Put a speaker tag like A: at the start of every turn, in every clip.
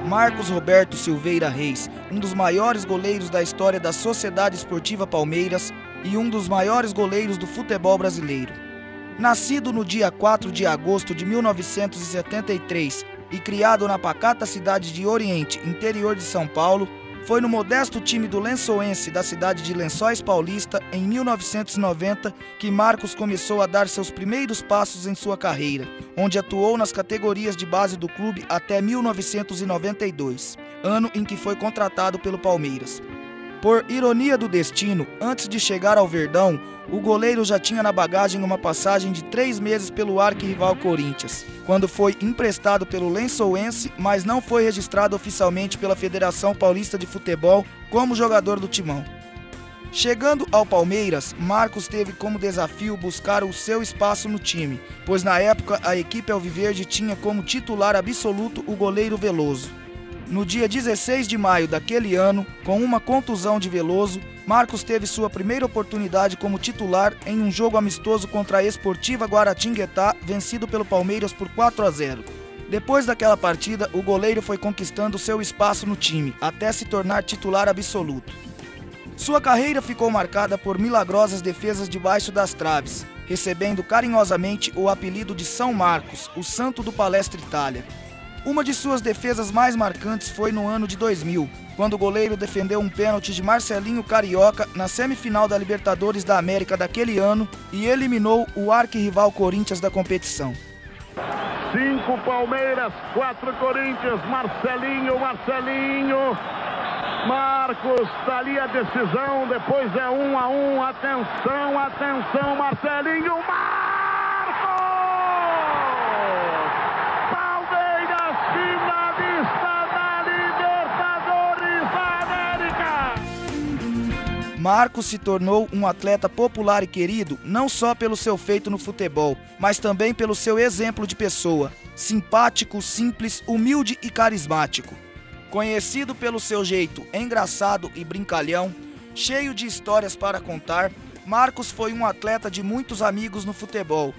A: Marcos Roberto Silveira Reis, um dos maiores goleiros da história da Sociedade Esportiva Palmeiras e um dos maiores goleiros do futebol brasileiro. Nascido no dia 4 de agosto de 1973 e criado na pacata cidade de Oriente, interior de São Paulo, foi no modesto time do Lençoense da cidade de Lençóis Paulista, em 1990, que Marcos começou a dar seus primeiros passos em sua carreira, onde atuou nas categorias de base do clube até 1992, ano em que foi contratado pelo Palmeiras. Por ironia do destino, antes de chegar ao Verdão, o goleiro já tinha na bagagem uma passagem de 3 meses pelo arquirrival Corinthians, quando foi emprestado pelo Lençoense, mas não foi registrado oficialmente pela Federação Paulista de Futebol como jogador do Timão. Chegando ao Palmeiras, Marcos teve como desafio buscar o seu espaço no time, pois na época a equipe alviverde tinha como titular absoluto o goleiro Veloso. No dia 16 de maio daquele ano, com uma contusão de Veloso, Marcos teve sua primeira oportunidade como titular em um jogo amistoso contra a Esportiva Guaratinguetá, vencido pelo Palmeiras por 4-0. Depois daquela partida, o goleiro foi conquistando seu espaço no time, até se tornar titular absoluto. Sua carreira ficou marcada por milagrosas defesas debaixo das traves, recebendo carinhosamente o apelido de São Marcos, o santo do Palestra Itália. Uma de suas defesas mais marcantes foi no ano de 2000, quando o goleiro defendeu um pênalti de Marcelinho Carioca na semifinal da Libertadores da América daquele ano e eliminou o arquirrival Corinthians da competição.
B: 5 Palmeiras, 4 Corinthians, Marcelinho, Marcos, tá ali a decisão, depois é 1-1, atenção, Marcelinho,
A: Marcos se tornou um atleta popular e querido não só pelo seu feito no futebol, mas também pelo seu exemplo de pessoa, simpático, simples, humilde e carismático. Conhecido pelo seu jeito engraçado e brincalhão, cheio de histórias para contar, Marcos foi um atleta de muitos amigos no futebol,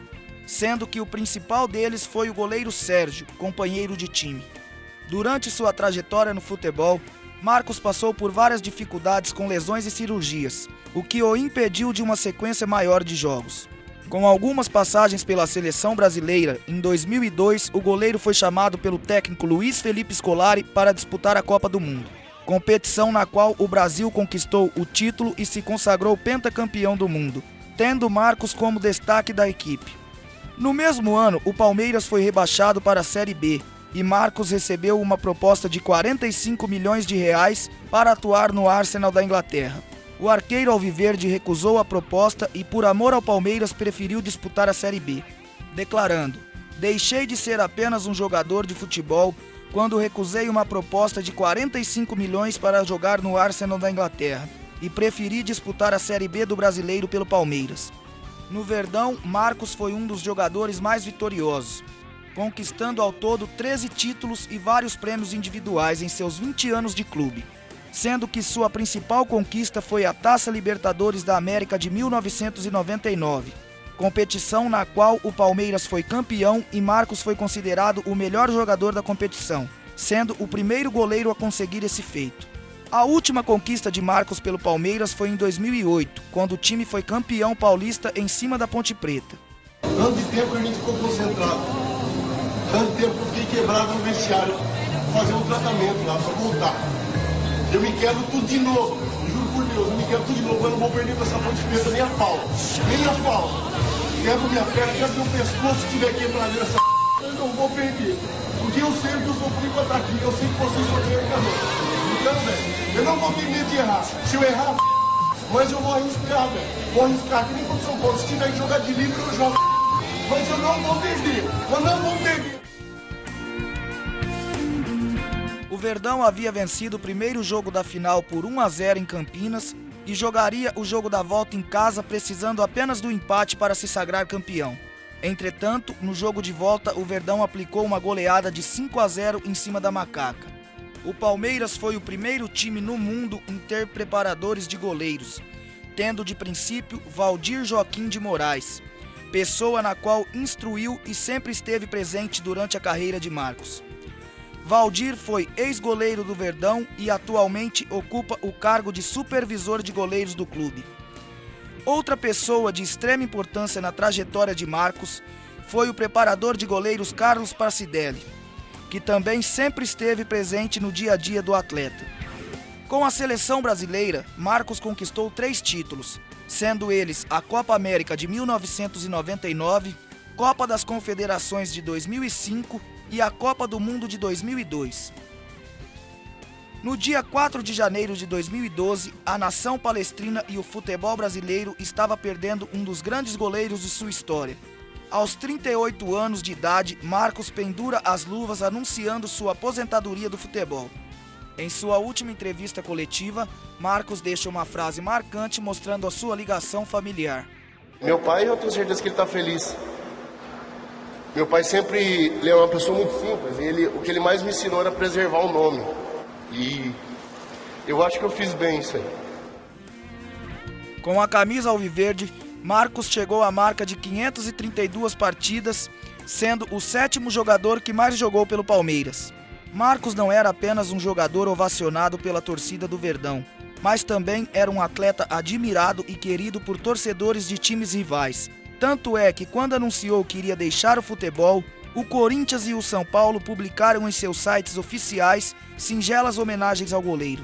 A: sendo que o principal deles foi o goleiro Sérgio, companheiro de time. Durante sua trajetória no futebol, Marcos passou por várias dificuldades com lesões e cirurgias, o que o impediu de uma sequência maior de jogos. Com algumas passagens pela seleção brasileira, em 2002 o goleiro foi chamado pelo técnico Luiz Felipe Scolari para disputar a Copa do Mundo, competição na qual o Brasil conquistou o título e se consagrou pentacampeão do mundo, tendo Marcos como destaque da equipe. No mesmo ano, o Palmeiras foi rebaixado para a Série B, e Marcos recebeu uma proposta de 45 milhões de reais para atuar no Arsenal da Inglaterra. O arqueiro alviverde recusou a proposta e, por amor ao Palmeiras, preferiu disputar a Série B, declarando: "Deixei de ser apenas um jogador de futebol quando recusei uma proposta de 45 milhões para jogar no Arsenal da Inglaterra e preferi disputar a Série B do Brasileiro pelo Palmeiras." No Verdão, Marcos foi um dos jogadores mais vitoriosos, conquistando ao todo 13 títulos e vários prêmios individuais em seus 20 anos de clube, sendo que sua principal conquista foi a Taça Libertadores da América de 1999, competição na qual o Palmeiras foi campeão e Marcos foi considerado o melhor jogador da competição, sendo o primeiro goleiro a conseguir esse feito. A última conquista de Marcos pelo Palmeiras foi em 2008, quando o time foi campeão paulista em cima da Ponte Preta.
C: Tanto tempo a gente ficou concentrado, tanto tempo que eu fiquei quebrado no vestiário, fazer um tratamento lá para voltar. Eu me quebro tudo de novo, juro por Deus, eu me quebro tudo de novo, eu não vou perder com essa Ponte Preta nem a pau. Quebro minha perna, quebro meu pescoço, se tiver quebrado nessa eu não vou perder. Porque eu sei que eu sofri pra estar aqui, eu sei que vocês sofreram também. Então, velho, eu não vou ter medo de errar. Se eu errar, mas eu vou arriscar, velho. Vou arriscar, que nem contra o São Paulo. Se tiver que jogar de livre, eu jogo. Mas eu não vou perder. Eu não vou perder.
A: O Verdão havia vencido o primeiro jogo da final por 1-0 em Campinas e jogaria o jogo da volta em casa precisando apenas do empate para se sagrar campeão. Entretanto, no jogo de volta, o Verdão aplicou uma goleada de 5-0 em cima da Macaca. O Palmeiras foi o primeiro time no mundo em ter preparadores de goleiros, tendo de princípio Valdir Joaquim de Moraes, pessoa na qual instruiu e sempre esteve presente durante a carreira de Marcos. Valdir foi ex-goleiro do Verdão e atualmente ocupa o cargo de supervisor de goleiros do clube. Outra pessoa de extrema importância na trajetória de Marcos foi o preparador de goleiros Carlos Parcidelli, que também sempre esteve presente no dia a dia do atleta. Com a seleção brasileira, Marcos conquistou 3 títulos, sendo eles a Copa América de 1999, Copa das Confederações de 2005 e a Copa do Mundo de 2002. No dia 4 de janeiro de 2012, a nação palestrina e o futebol brasileiro estava perdendo um dos grandes goleiros de sua história. Aos 38 anos de idade, Marcos pendura as luvas anunciando sua aposentadoria do futebol. Em sua última entrevista coletiva, Marcos deixa uma frase marcante mostrando a sua ligação familiar.
C: Meu pai, eu tenho certeza que ele está feliz. Meu pai sempre, ele é uma pessoa muito simples, o que ele mais me ensinou era preservar o nome. E eu acho que eu fiz bem isso aí.
A: Com a camisa alviverde, Marcos chegou à marca de 532 partidas, sendo o 7º jogador que mais jogou pelo Palmeiras. Marcos não era apenas um jogador ovacionado pela torcida do Verdão, mas também era um atleta admirado e querido por torcedores de times rivais. Tanto é que quando anunciou que iria deixar o futebol, o Corinthians e o São Paulo publicaram em seus sites oficiais singelas homenagens ao goleiro.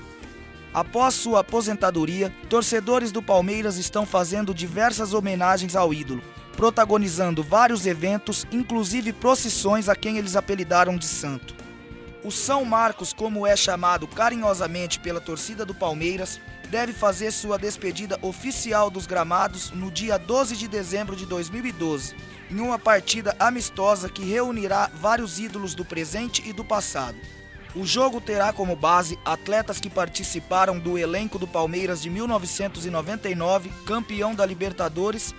A: Após sua aposentadoria, torcedores do Palmeiras estão fazendo diversas homenagens ao ídolo, protagonizando vários eventos, inclusive procissões a quem eles apelidaram de santo. O São Marcos, como é chamado carinhosamente pela torcida do Palmeiras, deve fazer sua despedida oficial dos gramados no dia 12 de dezembro de 2012, em uma partida amistosa que reunirá vários ídolos do presente e do passado. O jogo terá como base atletas que participaram do elenco do Palmeiras de 1999, campeão da Libertadores,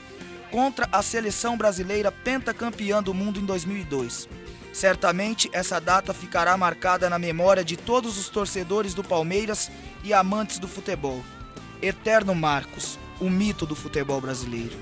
A: contra a seleção brasileira pentacampeã do mundo em 2002. Certamente essa data ficará marcada na memória de todos os torcedores do Palmeiras e amantes do futebol. Eterno Marcos, o mito do futebol brasileiro.